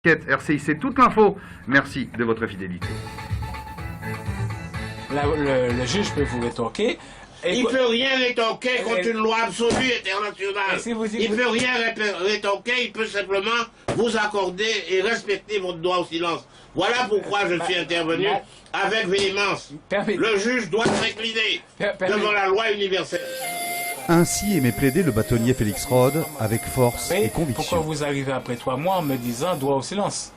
RCIC, toute l'info. Merci de votre fidélité. Le juge peut vous rétorquer. Il ne peut rien rétorquer contre une loi absolue internationale. Il ne peut rien rétorquer, il peut simplement vous accorder et respecter votre droit au silence. Voilà pourquoi je suis intervenu avec véhémence. Le juge doit s'incliner devant la loi universelle. Ainsi aimait plaider le bâtonnier Félix Rhodes avec force et conviction. Pourquoi vous arrivez après 3 mois en me disant droit au silence?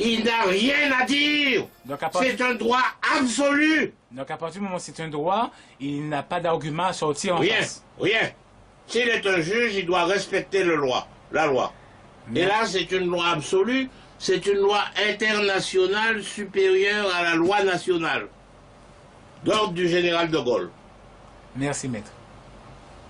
Il n'a rien à dire. C'est un droit absolu. Donc à partir du moment où c'est un droit, il n'a pas d'argument à sortir en face. Rien. S'il est un juge, il doit respecter la loi. Et là, c'est une loi absolue, c'est une loi internationale supérieure à la loi nationale, d'ordre du général de Gaulle. Merci, maître.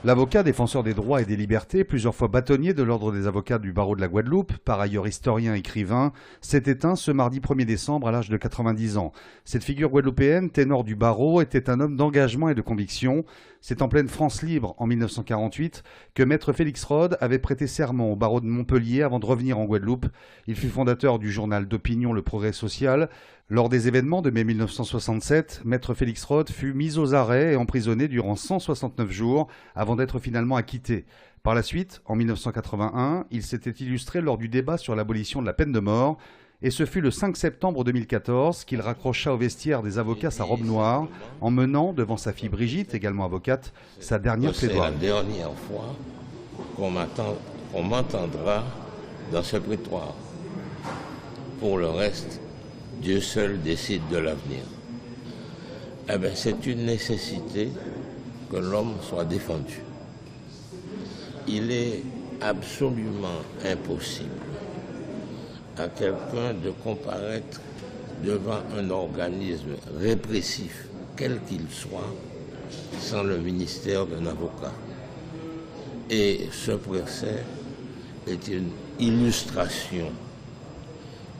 L'avocat défenseur des droits et des libertés, plusieurs fois bâtonnier de l'ordre des avocats du barreau de la Guadeloupe, par ailleurs historien et écrivain, s'est éteint ce mardi 1er décembre à l'âge de 90 ans. Cette figure guadeloupéenne, ténor du barreau, était un homme d'engagement et de conviction. C'est en pleine France libre, en 1948, que maître Félix Rhodes avait prêté serment au barreau de Montpellier avant de revenir en Guadeloupe. Il fut fondateur du journal d'opinion Le Progrès Social. Lors des événements de mai 1967, maître Félix Rhodes fut mis aux arrêts et emprisonné durant 169 jours avant d'être finalement acquitté. Par la suite, en 1981, il s'était illustré lors du débat sur l'abolition de la peine de mort. Et ce fut le 5 septembre 2014 qu'il raccrocha au vestiaire des avocats sa robe noire, en menant, devant sa fille Brigitte, également avocate, sa dernière plaidoirie. C'est la dernière fois qu'on m'entendra dans ce prétoire. Pour le reste, Dieu seul décide de l'avenir. Eh bien, c'est une nécessité que l'homme soit défendu. Il est absolument impossible à quelqu'un de comparaître devant un organisme répressif, quel qu'il soit, sans le ministère d'un avocat. Et ce procès est une illustration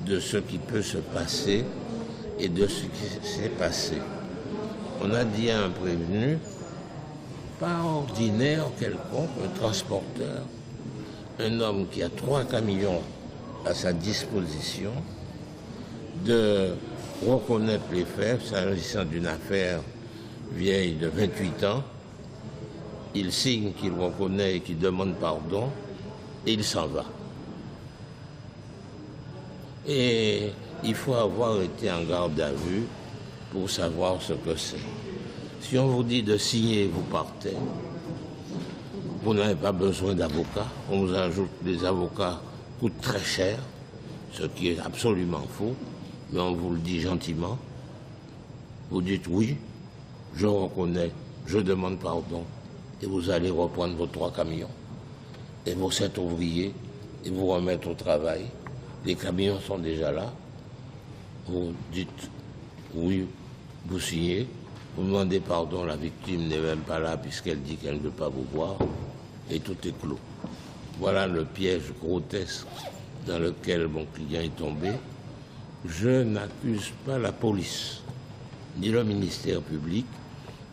de ce qui peut se passer et de ce qui s'est passé. On a dit à un prévenu, pas ordinaire quelconque, un transporteur, un homme qui a 3 camions à sa disposition, de reconnaître les faits, s'agissant d'une affaire vieille de 28 ans. Il signe qu'il reconnaît et qu'il demande pardon, et il s'en va. Et il faut avoir été en garde à vue pour savoir ce que c'est. Si on vous dit de signer, vous partez. Vous n'avez pas besoin d'avocat. On vous ajoute des avocats coûtent très cher, ce qui est absolument faux, mais on vous le dit gentiment. Vous dites oui, je reconnais, je demande pardon, et vous allez reprendre vos 3 camions et vos 7 ouvriers et vous remettre au travail. Les camions sont déjà là. Vous dites oui, vous signez, vous demandez pardon, la victime n'est même pas là puisqu'elle dit qu'elle ne veut pas vous voir, et tout est clos. Voilà le piège grotesque dans lequel mon client est tombé. Je n'accuse pas la police, ni le ministère public.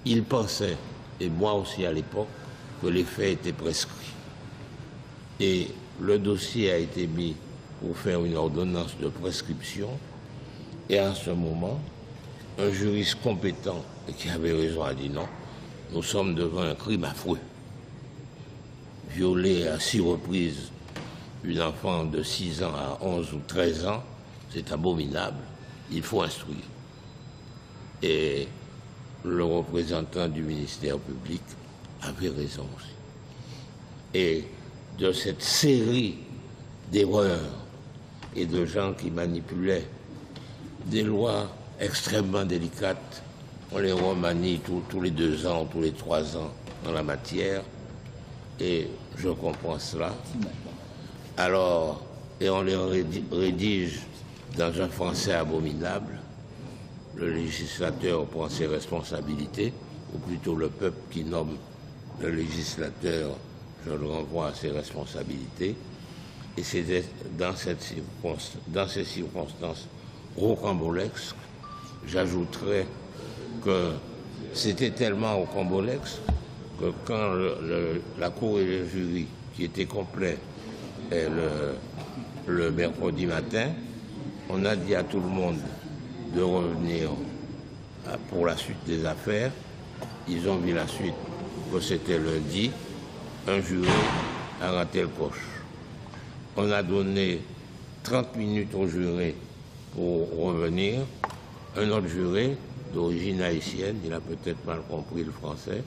Ils pensaient, et moi aussi à l'époque, que les faits étaient prescrits. Et le dossier a été mis pour faire une ordonnance de prescription. Et à ce moment, un juriste compétent, et qui avait raison, a dit non, nous sommes devant un crime affreux. Violer à 6 reprises une enfant de 6 ans à 11 ou 13 ans, c'est abominable. Il faut instruire. Et le représentant du ministère public avait raison aussi. Et de cette série d'erreurs et de gens qui manipulaient des lois extrêmement délicates, on les remanie tous les 2 ans, tous les 3 ans dans la matière, et je comprends cela. Alors, et on les rédige dans un français abominable. Le législateur prend ses responsabilités, ou plutôt le peuple qui nomme le législateur, je le renvoie à ses responsabilités. Et c'est dans ces circonstances rocambolesques, j'ajouterais que c'était tellement rocambolesque que quand la cour et le jury, qui étaient complets, et le mercredi matin. On a dit à tout le monde de revenir pour la suite des affaires. Ils ont vu la suite, que c'était lundi. Un juré a raté le coche. On a donné 30 minutes au juré pour revenir. Un autre juré, d'origine haïtienne, il a peut-être mal compris le français,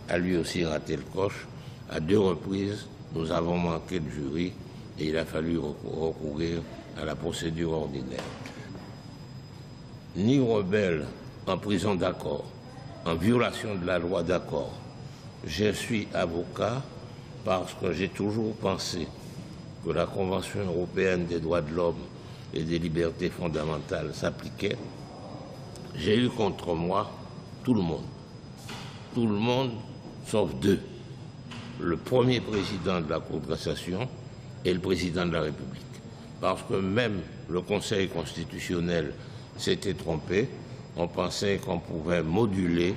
a lui aussi raté le coche. À 2 reprises, nous avons manqué de jury et il a fallu recourir à la procédure ordinaire. Ni rebelle en prison d'accord, en violation de la loi d'accord. Je suis avocat parce que j'ai toujours pensé que la Convention européenne des droits de l'homme et des libertés fondamentales s'appliquait. J'ai eu contre moi tout le monde. Tout le monde, sauf 2. Le premier président de la Cour de cassation et le président de la République. Parce que même le Conseil constitutionnel s'était trompé. On pensait qu'on pouvait moduler,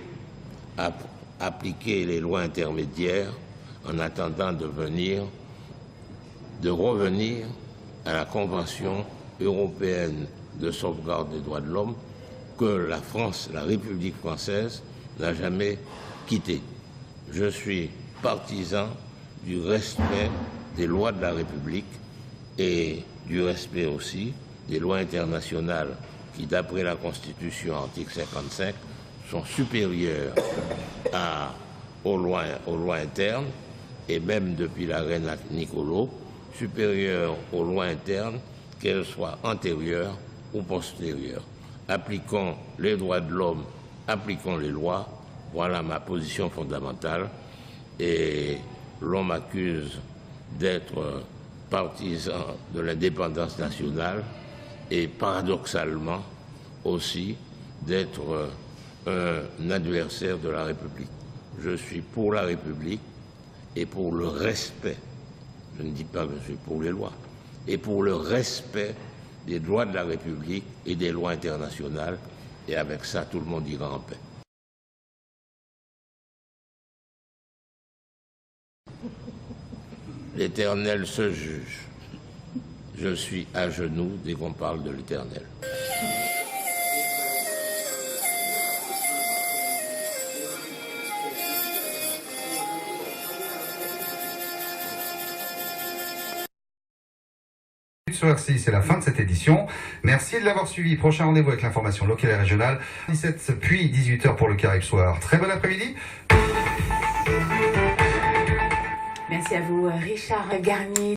appliquer les lois intermédiaires en attendant de revenir à la Convention européenne de sauvegarde des droits de l'homme que la France, la République française, n'a jamais quittée. Je suis partisan du respect des lois de la République et du respect aussi des lois internationales qui, d'après la Constitution, article 55, sont supérieures aux lois internes et même depuis la reine Nicolo, supérieures aux lois internes, qu'elles soient antérieures ou postérieures. Appliquons les droits de l'homme, appliquons les lois. Voilà ma position fondamentale. Et l'on m'accuse d'être partisan de l'indépendance nationale et paradoxalement aussi d'être un adversaire de la République. Je suis pour la République et pour le respect, je ne dis pas que je suis pour les lois, et pour le respect des droits de la République et des lois internationales, et avec ça, tout le monde ira en paix. L'Éternel se juge. Je suis à genoux dès qu'on parle de l'Éternel. Sur RCI, c'est la fin de cette édition. Merci de l'avoir suivi. Prochain rendez-vous avec l'information locale et régionale. 17 puis 18h pour le Caraïbe Soir. Très bon après-midi. Merci à vous, Richard Garnier.